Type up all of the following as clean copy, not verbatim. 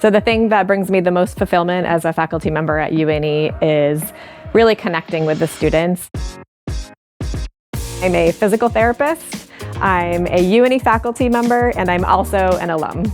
So the thing that brings me the most fulfillment as a faculty member at UNE is really connecting with the students. I'm a physical therapist, I'm a UNE faculty member, and I'm also an alum.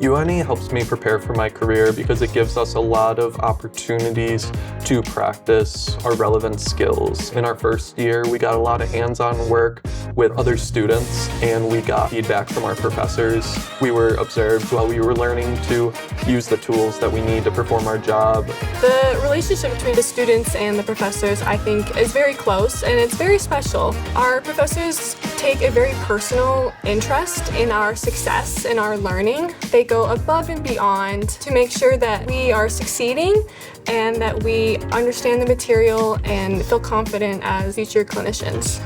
UNE helps me prepare for my career because it gives us a lot of opportunities to practice our relevant skills. In our first year, we got a lot of hands-on work with other students, and we got feedback from our professors. We were observed while we were learning to use the tools that we need to perform our job. The relationship between the students and the professors, I think, is very close and it's very special. Our professors take a very personal interest in our success and our learning. They go above and beyond to make sure that we are succeeding and that we understand the material and feel confident as future clinicians.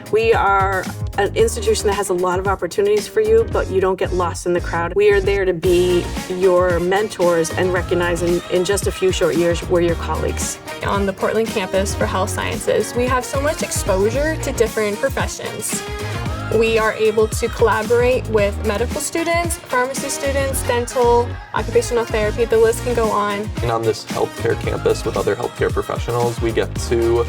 We are an institution that has a lot of opportunities for you, but you don't get lost in the crowd. We are there to be your mentors and recognize in just a few short years we're your colleagues. On the Portland campus for health sciences, we have so much exposure to different professions. We are able to collaborate with medical students, pharmacy students, dental, occupational therapy, the list can go on. And on this healthcare campus with other healthcare professionals, we get to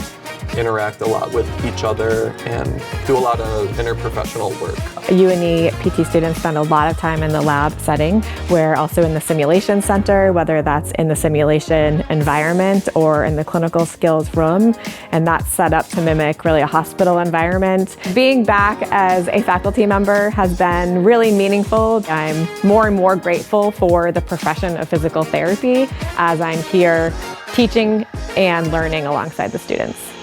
interact a lot with each other and do a lot of interprofessional work. UNE PT students spend a lot of time in the lab setting. We're also in the simulation center, whether that's in the simulation environment or in the clinical skills room, and that's set up to mimic really a hospital environment. Being back as a faculty member has been really meaningful. I'm more and more grateful for the profession of physical therapy as I'm here teaching and learning alongside the students.